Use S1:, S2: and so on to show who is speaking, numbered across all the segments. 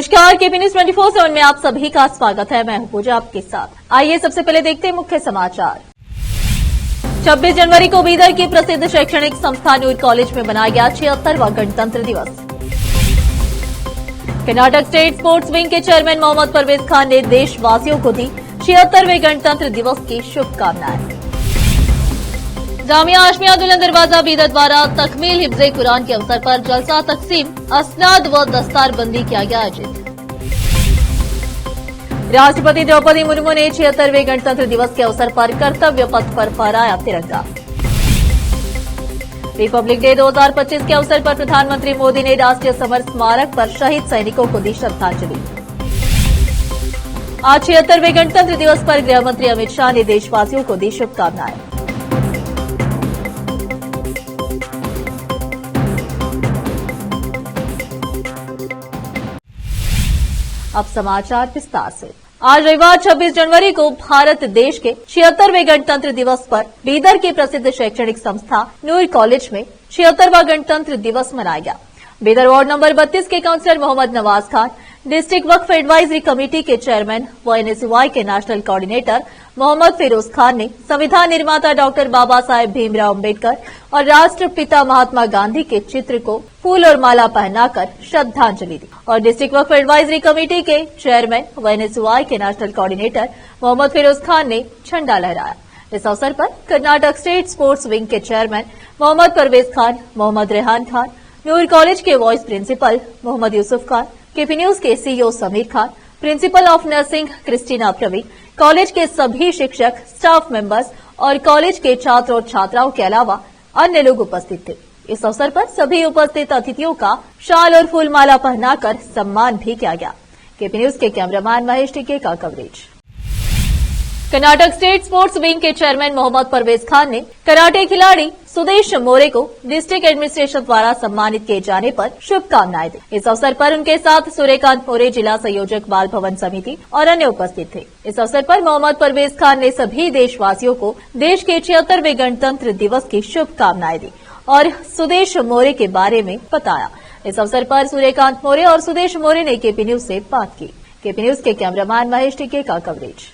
S1: नमस्कार, KP news 24/7 में आप सभी का स्वागत है। मैं हूं पूजा आपके साथ। आइए सबसे पहले देखते हैं मुख्य समाचार। 26 जनवरी को बीदर की प्रसिद्ध शैक्षणिक संस्था नूर कॉलेज में मनाया गया 76वां गणतंत्र दिवस। कर्नाटक स्टेट स्पोर्ट्स विंग के चेयरमैन मोहम्मद परवेज खान ने देशवासियों को दी 76वें गणतंत्र दिवस की शुभकामनाएं। जामिया हाशमिया दुल्हन दरवाजा बीदर द्वारा तकमील हिफ्ज़े कुरान के अवसर पर जलसा तकसीम, असनाद व दस्तार बंदी किया गया आयोजित। राष्ट्रपति द्रौपदी मुर्मू ने 76वें गणतंत्र दिवस के अवसर पर कर्तव्य पथ पर फहराया तिरंगा। रिपब्लिक डे 2025 के अवसर पर प्रधानमंत्री मोदी ने राष्ट्रीय समर स्मारक पर शहीद सैनिकों को दी श्रद्धांजलि। आज 76वें गणतंत्र दिवस पर गृह मंत्री अमित शाह ने देशवासियों को दी शुभकामनाएं। अब समाचार विस्तार से। आज रविवार 26 जनवरी को भारत देश के 76वें गणतंत्र दिवस पर बीदर की प्रसिद्ध शैक्षणिक संस्था नूर कॉलेज में 76वां गणतंत्र दिवस मनाया गया। बीदर वार्ड नंबर 32 के काउंसलर मोहम्मद नवाज खान, डिस्ट्रिक्ट वक्फ एडवाइजरी कमेटी के चेयरमैन व एनएसयूआई के नेशनल कोऑर्डिनेटर मोहम्मद फिरोज खान ने संविधान निर्माता डॉक्टर बाबा साहेब भीमराव अम्बेडकर और राष्ट्रपिता महात्मा गांधी के चित्र को फूल और माला पहनाकर श्रद्धांजलि दी और डिस्ट्रिक्ट वक्फ एडवाइजरी कमेटी के चेयरमैन व एनएसयूआई के नेशनल कोऑर्डिनेटर मोहम्मद फिरोज खान ने झंडा लहराया। इस अवसर पर कर्नाटक स्टेट स्पोर्ट्स विंग के चेयरमैन मोहम्मद परवेज खान, मोहम्मद रेहान खान, नूर कॉलेज के vice principal Mohammad Yusuf Khan, KP news के CEO Sameer Khan, principal of nursing Christina Praveen, college के सभी शिक्षक, स्टाफ मेंबर्स और कॉलेज के छात्र और छात्राओं के अलावा अन्य लोग उपस्थित थे। इस अवसर पर सभी उपस्थित अतिथियों का शाल और फूलमाला पहनाकर सम्मान भी किया गया। केपी न्यूज के कैमरामैन महेश टिके का coverage. Karnataka state sports wing के चेयरमैन मोहम्मद परवेज खान ने कराटे खिलाड़ी सुदेश मोरे को डिस्ट्रिक्ट एडमिनिस्ट्रेशन द्वारा सम्मानित किए जाने पर शुभकामनाएं दी। इस अवसर पर उनके साथ सूर्यकांत मोरे, जिला संयोजक बाल भवन समिति और अन्य उपस्थित थे। इस अवसर पर मोहम्मद परवेज खान ने सभी देशवासियों को देश के 76वें गणतंत्र दिवस की शुभकामनाएं दी और सुदेश मोरे के बारे में बताया। इस अवसर पर सूर्यकांत मोरे और सुदेश मोरे ने केपी न्यूज से बात की। केपी न्यूज के कैमरामैन महेश टिके का कवरेज।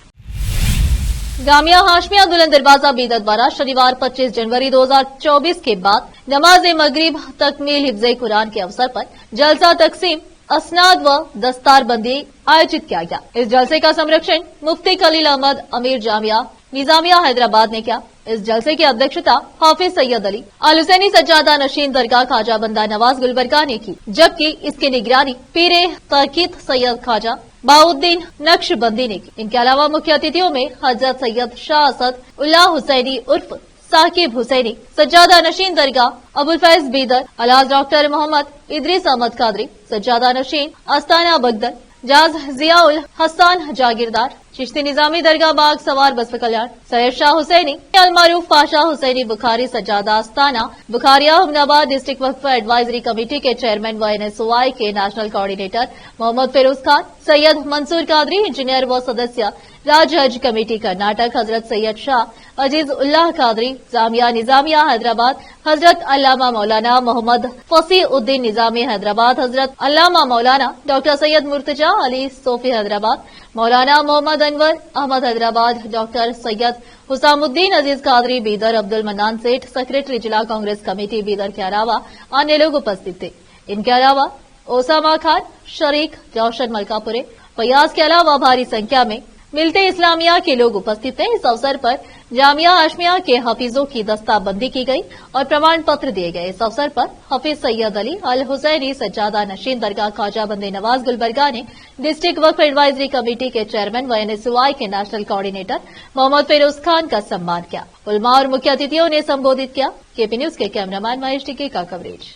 S1: जामिया हाशमिया दुल्हन दरवाजा बीदर द्वारा शनिवार 25 जनवरी 2024 के बाद नमाज मगरिब तकमील हिफ्ज़े कुरान के अवसर पर जलसा तकसीम, असनाद व दस्तार बंदी आयोजित किया गया। इस जलसे का संरक्षण मुफ्ती खलील अहमद अमीर जामिया निजामिया हैदराबाद ने किया। इस जलसे की अध्यक्षता हाफिज सैयद अली अल हुसैनी सज्जादा नशीन दरगाह ख्वाजा बंदा नवाज गुलबर्गा ने की, जबकि इसकी निगरानी पीरे तर्कीत सैयद ख्वाजा बाउद्दीन नक्शबंदी ने की। इनके अलावा मुख्य अतिथियों में हजरत सैयद शाह असद उल्लाह हुसैनी उर्फ साकिब हुसैनी सज्जादा नशीन दरगाह अबुल फैज बीदर, अलाज डॉक्टर मोहम्मद इदरीस अहमद कादरी सज्जादा नशीन आस्ताना बगदर, जाज जियाउल हसन जागीरदार चिश्ती निजामी दरगाह बाग सवार बसव कल्याण, सैयद शाह हुसैनी अलमारूफ पाशा हुसैनी बुखारी सज्जादा आस्ताना बुखारिया हुमनाबाद, डिस्ट्रिक्ट वक्फ एडवाइजरी कमेटी के चेयरमैन व एनएसयूआई के national coordinator Mohammad Firoz Khan, Syed Mansoor Qadri engineer व सदस्य राज्य हज कमेटी कर्नाटक हजरत सैयद शाह अजीज उल्लाह कादरी, जामिया निजामिया हैदराबाद हजरत अल्लामा मौलाना मोहम्मद फसीह उद्दीन निजामी हैदराबाद, हजरत अल्लामा मौलाना डॉक्टर सैयद मुर्तजा अली सोफी हैदराबाद, मौलाना मोहम्मद अनवर अहमद हैदराबाद, डॉक्टर सैयद हुसामुद्दीन अजीज कादरी बीदर, अब्दुल मन्नान सेठ सेक्रेटरी जिला कांग्रेस कमेटी बीदर के अलावा अन्य लोग उपस्थित थे। इनके अलावा ओसामा खान, शरीक रोशन मलकापुरे, फयाज के अलावा भारी संख्या में मिलते इस्लामिया के लोग उपस्थित थे। इस अवसर पर जामिया हाशमिया के हफीजों की दस्ताबंदी की गई और प्रमाण पत्र दिए गए। इस अवसर पर हफीज सैयद अली अल हुसैनी सज्जादा नशीन दरगाह ख्वाजा बंदे नवाज गुलबर्गा ने डिस्ट्रिक्ट वक्फ एडवाइजरी कमेटी के चेयरमैन व एनएसयूआई के नेशनल कोऑर्डिनेटर मोहम्मद फिरोज खान का सम्मान किया। उलमा और मुख्य अतिथियों ने संबोधित किया। केपी न्यूज के कैमरामैन महेश टिके का कवरेज।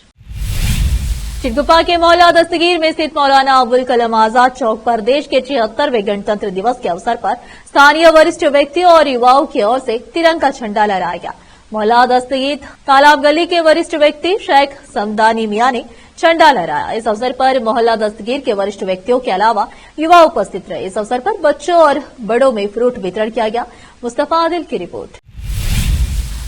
S1: चिकदुपा के मोहल्ला दस्तगीर में स्थित मौलाना अबुल कलाम आजाद चौक पर देश के 76वें गणतंत्र दिवस के अवसर पर स्थानीय वरिष्ठ व्यक्तियों और युवाओं की ओर से तिरंगा झंडा लहराया गया। मोहल्ला दस्तगीर तालाब गली के वरिष्ठ व्यक्ति शेख समदानी मियां ने झंडा लहराया। इस अवसर पर मोहल्ला दस्तगीर के वरिष्ठ व्यक्तियों के अलावा युवा उपस्थित रहे। इस अवसर पर बच्चों और बड़ों में फ्रूट वितरण किया गया। मुस्तफा आदिल की रिपोर्ट।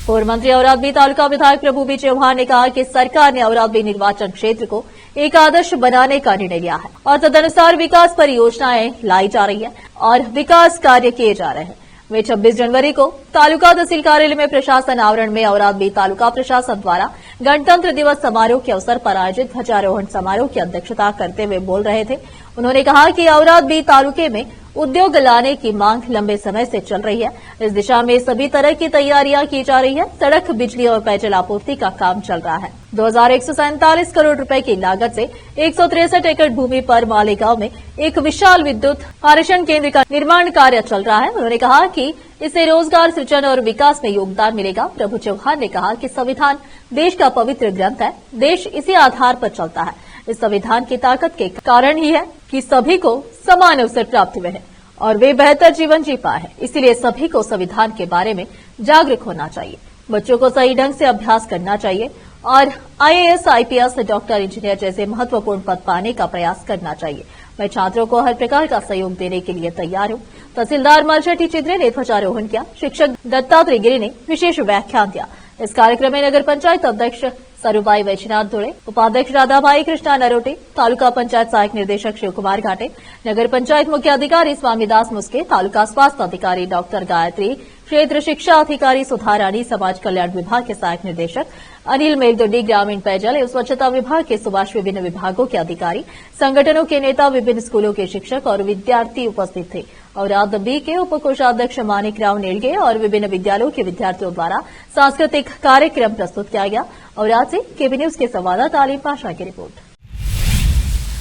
S1: पूर्व मंत्री औरादबी तालुका विधायक प्रभु बी चौहान ने कहा कि सरकार ने औरादबी निर्वाचन क्षेत्र को एक आदर्श बनाने का निर्णय लिया है और तदनुसार विकास परियोजनाएं लाई जा रही है और विकास कार्य किए जा रहे हैं। वे 26 जनवरी को तालुका तहसील कार्यालय में प्रशासन आवरण में औराद बी तालुका प्रशासन द्वारा गणतंत्र दिवस समारोह के अवसर पर आयोजित ध्वजारोहण समारोह की अध्यक्षता करते हुए बोल रहे थे। उन्होंने कहा कि औराद बी तालुके में उद्योग लाने की मांग लंबे समय से चल रही है। इस दिशा में सभी तरह की तैयारियां की जा रही है। सड़क, बिजली और पेयजल आपूर्ति का काम चल रहा है। 2147 करोड़ रुपए की लागत से 163 एकड़ भूमि पर मालेगांव में एक विशाल विद्युत पारेषण केंद्र का निर्माण कार्य चल रहा है। उन्होंने कहा कि इससे रोजगार सृजन और विकास में योगदान मिलेगा। प्रभु चौहान ने कहा कि संविधान देश का पवित्र ग्रंथ है, देश इसी आधार पर चलता है। इस संविधान की ताकत के कारण ही है कि सभी को समान अवसर प्राप्त हुए हैं और वे बेहतर जीवन जी पाए हैं। इसीलिए सभी को संविधान के बारे में जागरूक होना चाहिए, बच्चों को सही ढंग से अभ्यास करना चाहिए और IAS, IPS, डॉक्टर, इंजीनियर जैसे महत्वपूर्ण पद पाने का प्रयास करना चाहिए। मैं छात्रों को हर प्रकार का सहयोग देने के लिए तैयार हूं। तहसीलदार मलशेट्टी चित्रे ने ध्वजारोहण किया। शिक्षक दत्तात्रेय गिरी ने विशेष व्याख्यान दिया। इस कार्यक्रम में नगर पंचायत अध्यक्ष सरूबाई वैजनाथ धुड़े, उपाध्यक्ष राधाबाई कृष्णा नरोटे, तालुका पंचायत सहायक निर्देशक शिव कुमार घाटे, नगर पंचायत मुख्य अधिकारी स्वामीदास मुस्के, तालुका स्वास्थ्य अधिकारी डॉक्टर गायत्री, क्षेत्र शिक्षा अधिकारी सुधा रानी, समाज कल्याण विभाग के सहायक निर्देशक अनिल मेलदुड्डी, ग्रामीण पेयजल एवं स्वच्छता विभाग के सुभाष, विभिन्न विभागों के अधिकारी, संगठनों के नेता, विभिन्न स्कूलों के शिक्षक और विद्यार्थी उपस्थित थे। औराद बी के उप कोषाध्यक्ष मानिक राव नेलगे और विभिन्न विद्यालयों के विद्यार्थियों द्वारा सांस्कृतिक कार्यक्रम प्रस्तुत किया गया। औराद से केबी न्यूज के संवाददाता आलिम पाशा की रिपोर्ट।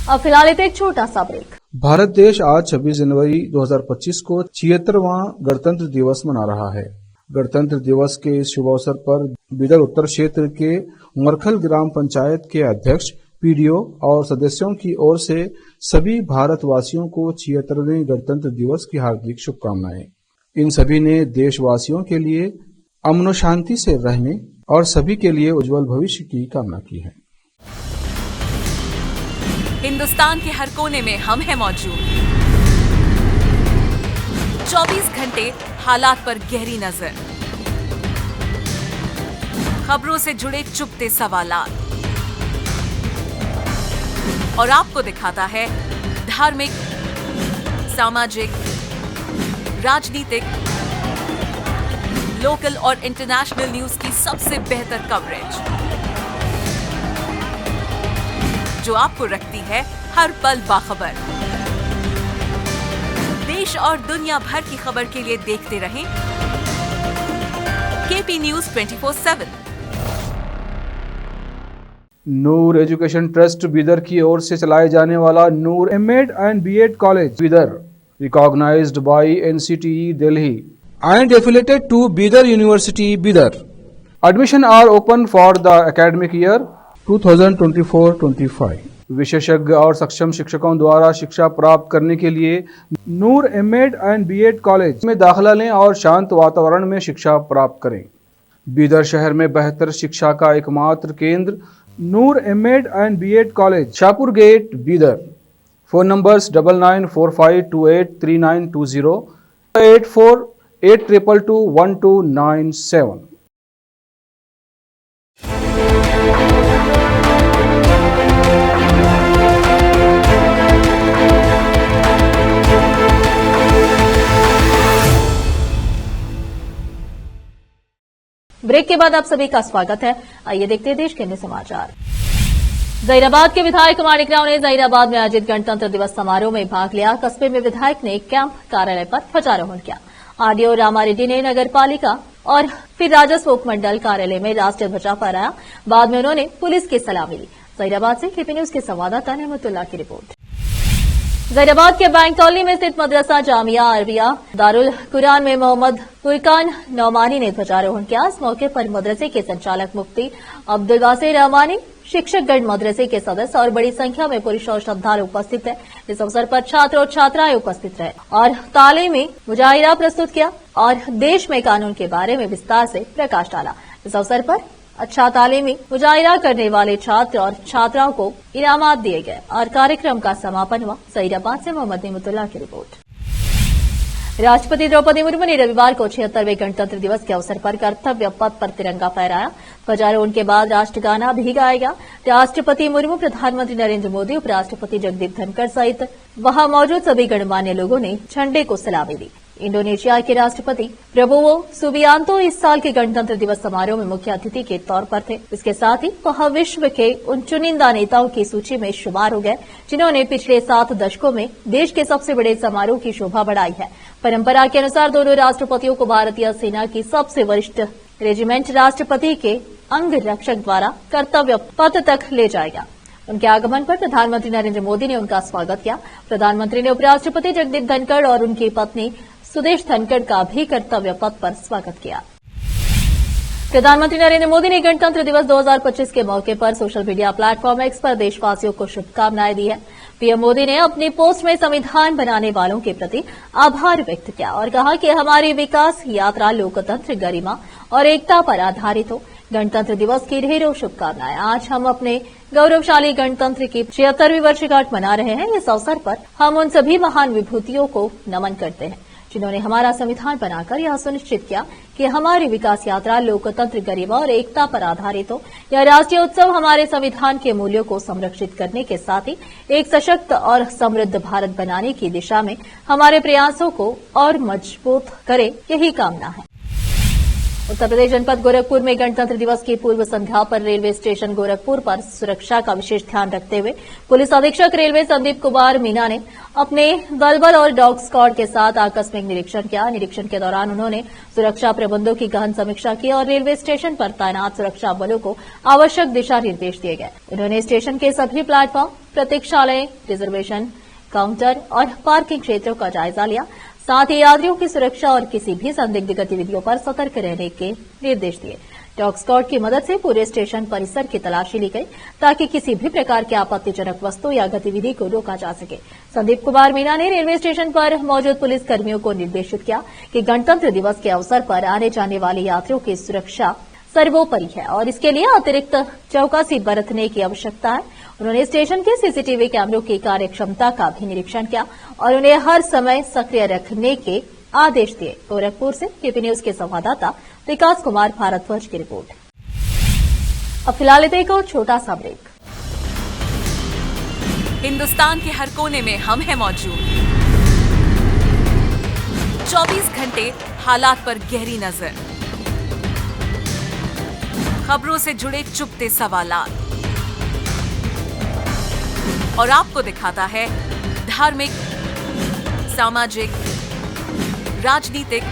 S1: अब फिलहाल एक छोटा सा ब्रेक।
S2: भारत देश आज 26 जनवरी 2025 को 76वां गणतंत्र दिवस मना रहा है। गणतंत्र दिवस के इस शुभ अवसर पर बीदर उत्तर क्षेत्र के उमरखल ग्राम पंचायत के अध्यक्ष, PDO और सदस्यों की ओर से सभी भारतवासियों को 76वें गणतंत्र दिवस की हार्दिक शुभकामनाएं। इन सभी ने देशवासियों के लिए अमन और शांति से रहने और सभी के लिए उज्जवल भविष्य की कामना की है।
S3: हिंदुस्तान के हर कोने में हम हैं मौजूद। 24 घंटे हालात पर गहरी नजर, खबरों से जुड़े चुपते सवालात और आपको दिखाता है धार्मिक, सामाजिक, राजनीतिक, लोकल और इंटरनेशनल न्यूज की सबसे बेहतर कवरेज, जो आपको रखती है हर पल बाखबर। देश और दुनिया भर की खबर के लिए देखते रहें KP news 24/7।
S2: Noor education trust Bidar की ओर से चलाए जाने वाला नूर M.Ed and B.Ed college Bidar, recognized by NCTE Delhi and affiliated to Bidar University Bidar. Admission are open for the academic year 2024-25. विशेषज्ञ और सक्षम शिक्षकों द्वारा शिक्षा प्राप्त करने के लिए नूर M.Ed and B.Ed कॉलेज में दाखिला लें और शांत वातावरण में शिक्षा प्राप्त करें। बीदर शहर में बेहतर शिक्षा का एकमात्र केंद्र Noor M.Ed and B.Ed college, Shahpur gate, Bidar. Phone numbers 9945283920, 8482221297।
S1: Break के बाद आप सभी का स्वागत है। आइए देखते हैं देश के अन्य समाचार। जहीराबाद के विधायक मानिक राव ने जहीराबाद में आयोजित गणतंत्र दिवस समारोह में भाग लिया। कस्बे में विधायक ने कैंप कार्यालय पर ध्वजारोहण किया। आरडीओ रामारेड्डी ने नगर पालिका और फिर राजस्व उपमंडल कार्यालय में राष्ट्रीय ध्वजा फहराया। बाद में उन्होंने पुलिस की सलामी ली। जहीराबाद से केपी न्यूज के संवाददाता नेमतुल्लाह की रिपोर्ट। जहीराबाद के बैंक कॉलोनी में स्थित मदरसा जामिया अरबिया दारुल कुरान में मोहम्मद फुरकान नौमानी ने ध्वजारोहण किया। इस मौके पर मदरसे के संचालक मुफ्ती अब्दुल वासिर रहमानी, शिक्षकगण, मदरसे के सदस्य और बड़ी संख्या में पुरुष और श्रद्धालु उपस्थित है। इस अवसर पर छात्र और छात्राएं उपस्थित रहे और तालीमी मुजाहिरा प्रस्तुत किया और देश में कानून के बारे में विस्तार से प्रकाश डाला। इस अवसर पर अच्छा तालीमी मुजाहिरा करने वाले छात्र और छात्राओं को इनामात दिए गए और कार्यक्रम का समापन हुआ। जहीराबाद से मोहम्मद नेमतुल्लाह की रिपोर्ट। राष्ट्रपति द्रौपदी मुर्मू ने रविवार को 76वें गणतंत्र दिवस के अवसर पर कर्तव्य पथ पर तिरंगा फहराया। ध्वजारोहण के बाद राष्ट्रगाना भी गाया गया। राष्ट्रपति मुर्मू, प्रधानमंत्री नरेंद्र मोदी, उपराष्ट्रपति जगदीप धनखड़ सहित वहां मौजूद सभी गणमान्य लोगों ने झंडे को सलामी दी। इंडोनेशिया के राष्ट्रपति प्रबोवो सुबियांतो इस साल के गणतंत्र दिवस समारोह में मुख्य अतिथि के तौर पर थे। इसके साथ ही वह विश्व के उन चुनिंदा नेताओं की सूची में शुमार हो गए जिन्होंने पिछले 7 दशकों में देश के सबसे बड़े समारोह की शोभा बढ़ाई है। परंपरा के अनुसार दोनों राष्ट्रपतियों को भारतीय सेना की सबसे वरिष्ठ रेजिमेंट राष्ट्रपति के अंग रक्षक द्वारा कर्तव्य पथ तक ले जाएगा। उनके आगमन पर प्रधानमंत्री नरेंद्र मोदी ने उनका स्वागत किया। प्रधानमंत्री ने उपराष्ट्रपति जगदीप धनखड़ और उनकी पत्नी सुदेश धनखड़ का भी कर्तव्य पथ पर स्वागत किया। प्रधानमंत्री नरेंद्र मोदी ने गणतंत्र दिवस 2025 के मौके पर सोशल मीडिया प्लेटफॉर्म एक्स पर देशवासियों को शुभकामनाएं दी है। पीएम मोदी ने अपनी पोस्ट में संविधान बनाने वालों के प्रति आभार व्यक्त किया और कहा कि हमारी विकास यात्रा लोकतंत्र, गरिमा और एकता पर आधारित हो। गणतंत्र दिवस की ढेरों शुभकामनाएं। आज हम अपने गौरवशाली गणतंत्र की 76वीं वर्षगांठ मना रहे हैं। इस अवसर पर हम उन सभी महान विभूतियों को नमन करते हैं जिन्होंने हमारा संविधान बनाकर यह सुनिश्चित किया कि हमारी विकास यात्रा लोकतंत्र, गरिमा और एकता पर आधारित हो। यह राष्ट्रीय उत्सव हमारे संविधान के मूल्यों को संरक्षित करने के साथ ही एक सशक्त और समृद्ध भारत बनाने की दिशा में हमारे प्रयासों को और मजबूत करे, यही कामना है। उत्तर प्रदेश जनपद गोरखपुर में गणतंत्र दिवस की पूर्व संध्या पर रेलवे स्टेशन गोरखपुर पर सुरक्षा का विशेष ध्यान रखते हुए पुलिस अधीक्षक रेलवे संदीप कुमार मीना ने अपने दलबल और डॉग स्क्वाड के साथ आकस्मिक निरीक्षण किया। निरीक्षण के दौरान उन्होंने सुरक्षा प्रबंधों की गहन समीक्षा की और रेलवे स्टेशन पर तैनात सुरक्षा बलों को आवश्यक दिशा निर्देश दिए गए। उन्होंने स्टेशन के सभी प्लेटफॉर्म, प्रतीक्षालय, रिजर्वेशन काउंटर और पार्किंग क्षेत्रों का जायजा लिया। साथ ही यात्रियों की सुरक्षा और किसी भी संदिग्ध गतिविधियों पर सतर्क रहने के निर्देश दिए। डॉग स्क्वाड की मदद से पूरे स्टेशन परिसर की तलाशी ली गई ताकि किसी भी प्रकार की आपत्तिजनक वस्तु या गतिविधि को रोका जा सके। संदीप कुमार मीना ने रेलवे स्टेशन पर मौजूद पुलिस कर्मियों को निर्देशित किया कि गणतंत्र दिवस के अवसर पर आने जाने वाले यात्रियों की सुरक्षा सर्वोपरि है और इसके लिए अतिरिक्त चौकसी बरतने की आवश्यकता है। उन्होंने स्टेशन के सीसीटीवी कैमरों की कार्यक्षमता का भी निरीक्षण किया और उन्हें हर समय सक्रिय रखने के आदेश दिए। गोरखपुर से केपी न्यूज के संवाददाता विकास कुमार भारद्वाज की रिपोर्ट। अब फिलहाल लेते एक और छोटा सा ब्रेक।
S3: हिंदुस्तान के हर कोने में हम हैं मौजूद। 24 घंटे हालात पर गहरी नजर, खबरों से जुड़े चुपते सवालात और आपको दिखाता है धार्मिक, सामाजिक, राजनीतिक,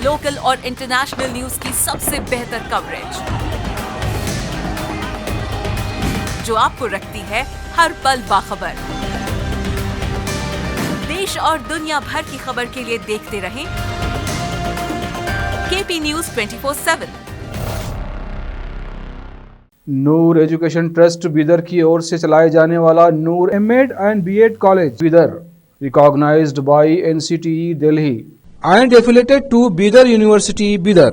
S3: लोकल और इंटरनेशनल न्यूज की सबसे बेहतर कवरेज जो आपको रखती है हर पल बाखबर। देश और दुनिया भर की खबर के लिए देखते रहें KP news 24/7।
S2: Noor education trust Bidar की ओर से चलाए जाने वाला Noor MEd and BEd college Bidar, recognised by NCTE Delhi and affiliated to Bidar University, Bidar.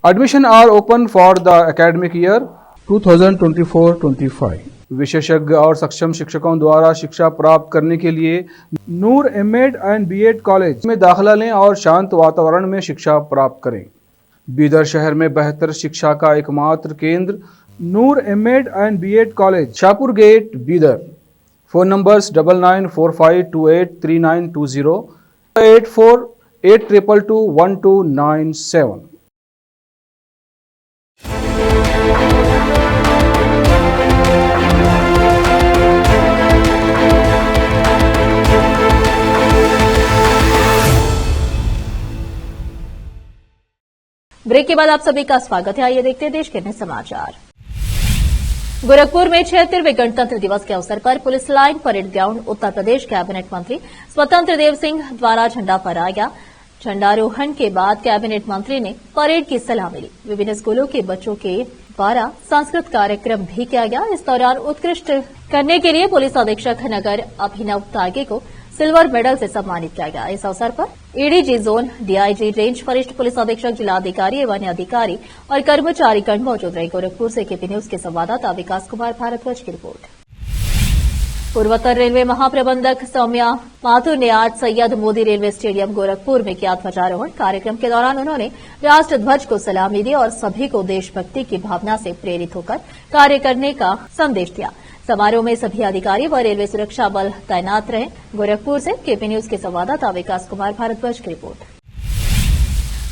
S2: Admission are open for the academic year 2024-25. विशेषज्ञ और सक्षम शिक्षकों द्वारा शिक्षा प्राप्त करने के लिए नूर एमएड एंड बीएड कॉलेज में दाखिला लें और शांत वातावरण में शिक्षा प्राप्त करें। बीदर शहर में बेहतर शिक्षा का एकमात्र केंद्र Noor MEd and BEd college, Shahpur gate, Bidar. Phone numbers 9945283920, 8482221297।
S1: Break के बाद आप सभी का स्वागत है। आइए देखते हैं देश के अन्य समाचार। गोरखपुर में 76वें गणतंत्र दिवस के अवसर पर police line parade ground Uttar Pradesh cabinet मंत्री स्वतंत्र देव सिंह द्वारा झंडा फहराया गया। झंडारोहण के बाद कैबिनेट मंत्री ने परेड की सलामी ली। विभिन्न स्कूलों के बच्चों के द्वारा सांस्कृतिक कार्यक्रम भी किया गया। इस दौरान उत्कृष्ट करने के लिए पुलिस अधीक्षक नगर अभिनव तागे को सिल्वर मेडल से सम्मानित किया गया। इस अवसर पर एडीजी जोन, डीआईजी रेंज, वरिष्ठ पुलिस अधीक्षक, जिलाधिकारी एवं अन्य अधिकारी और कर्मचारीगण मौजूद रहे। गोरखपुर से केपी न्यूज के संवाददाता विकास कुमार भारद्वाज की रिपोर्ट। पूर्वोत्तर रेलवे महाप्रबंधक सौम्या माथुर ने आज सैयद मोदी रेलवे स्टेडियम गोरखपुर में किया ध्वजारोहण। कार्यक्रम के दौरान उन्होंने राष्ट्र ध्वज को सलामी दी और सभी को देशभक्ति की भावना से प्रेरित होकर कार्य करने का संदेश दिया। समारोह में सभी अधिकारी व रेलवे सुरक्षा बल तैनात रहे। गोरखपुर से केपी न्यूज के संवाददाता विकास कुमार भारद्वाज की रिपोर्ट।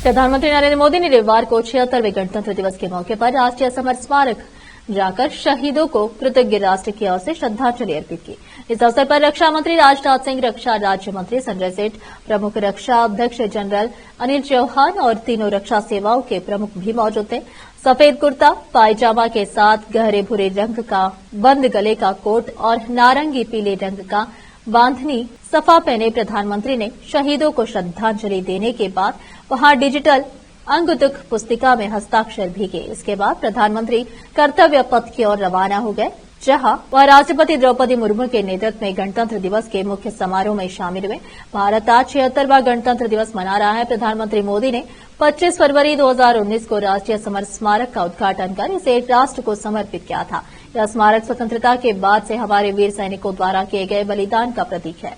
S1: प्रधानमंत्री नरेंद्र मोदी ने रविवार को 76वें गणतंत्र दिवस के मौके पर राष्ट्रीय समर स्मारक जाकर शहीदों को कृतज्ञ राष्ट्र की ओर से श्रद्धांजलि अर्पित की। इस अवसर पर रक्षा मंत्री राजनाथ सिंह, रक्षा राज्य मंत्री संजय सेठ, प्रमुख रक्षा अध्यक्ष जनरल अनिल चौहान और तीनों रक्षा सेवाओं के प्रमुख भी मौजूद थे। सफेद कुर्ता पायजामा के साथ गहरे भूरे रंग का बंद गले का कोट और नारंगी पीले रंग का बांधनी सफा पहने प्रधानमंत्री ने शहीदों को श्रद्धांजलि देने के बाद वहां डिजिटल अंगतुक पुस्तिका में हस्ताक्षर भी किए। इसके बाद प्रधानमंत्री कर्तव्य पथ की ओर रवाना हो गए, जहां वह राष्ट्रपति द्रौपदी मुर्मू के नेतृत्व में गणतंत्र दिवस के मुख्य समारोह में शामिल हुए। भारत आज 76वां गणतंत्र दिवस मना रहा है। प्रधानमंत्री मोदी ने 25 फरवरी 2019 को राष्ट्रीय समर स्मारक का उद्घाटन कर इसे राष्ट्र को समर्पित किया था। यह स्मारक स्वतंत्रता के बाद से हमारे वीर सैनिकों द्वारा किए गए बलिदान का प्रतीक है।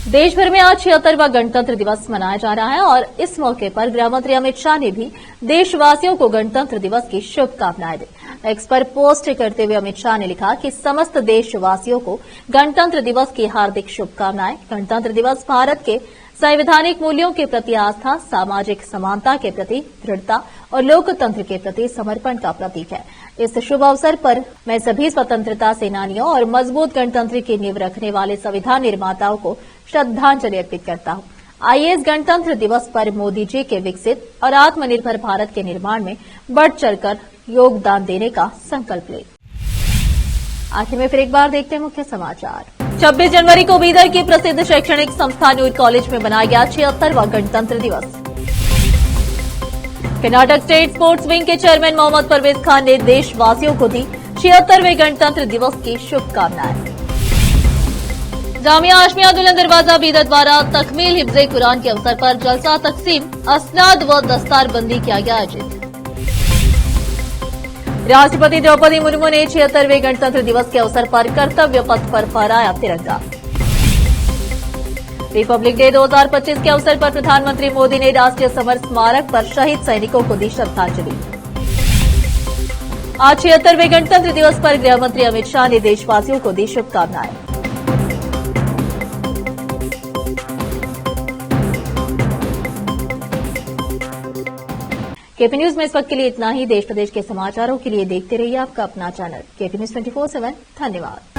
S1: देश भर में आज 76वां गणतंत्र दिवस मनाया जा रहा है और इस मौके पर गृहमंत्री अमित शाह ने भी देशवासियों को गणतंत्र दिवस की शुभकामनाएं दी। एक्स पर पोस्ट करते हुए अमित शाह ने लिखा कि समस्त देशवासियों को गणतंत्र दिवस की हार्दिक शुभकामनाएं। गणतंत्र दिवस भारत के संवैधानिक मूल्यों के प्रति आस्था, सामाजिक समानता के प्रति दृढ़ता और लोकतंत्र के प्रति समर्पण का प्रतीक है। इस शुभ अवसर पर मैं सभी स्वतंत्रता सेनानियों और मजबूत गणतंत्र की नींव रखने वाले संविधान निर्माताओं को श्रद्धांजलि अर्पित करता हूं। आइए इस गणतंत्र दिवस पर मोदी जी के विकसित और आत्मनिर्भर भारत के निर्माण में बढ़ चढ़कर योगदान देने का संकल्प लें। आखिर में फिर एक बार देखते हैं मुख्य समाचार। 26 जनवरी को बीदर की प्रसिद्ध शैक्षणिक संस्था न्यूर कॉलेज में मनाया गया 76वां गणतंत्र दिवस। कर्नाटक स्टेट स्पोर्ट्स विंग के चेयरमैन मोहम्मद परवेज खान ने देशवासियों को दी 76वें गणतंत्र दिवस की शुभकामनाएं। जामिया हाशमिया दुल्हन दरवाजा बीदर द्वारा तकमील हिफ्ज़े कुरान के अवसर पर जलसा तकसीम, असनाद व दस्तारबंदी किया गया आयोजित। राष्ट्रपति द्रौपदी मुर्मू ने 76वें गणतंत्र दिवस के अवसर पर कर्तव्य पथ पर फहराया तिरंगा। रिपब्लिक डे 2025 के अवसर पर प्रधानमंत्री मोदी ने राष्ट्रीय समर स्मारक पर शहीद सैनिकों को दी श्रद्धांजलि। आज 76वें गणतंत्र दिवस पर गृहमंत्री अमित शाह ने देशवासियों को दी शुभकामनाएं। केपी न्यूज में इस वक्त के लिए इतना ही। देश प्रदेश के समाचारों के लिए देखते रहिए आपका अपना चैनल केपी न्यूज 24/7। धन्यवाद।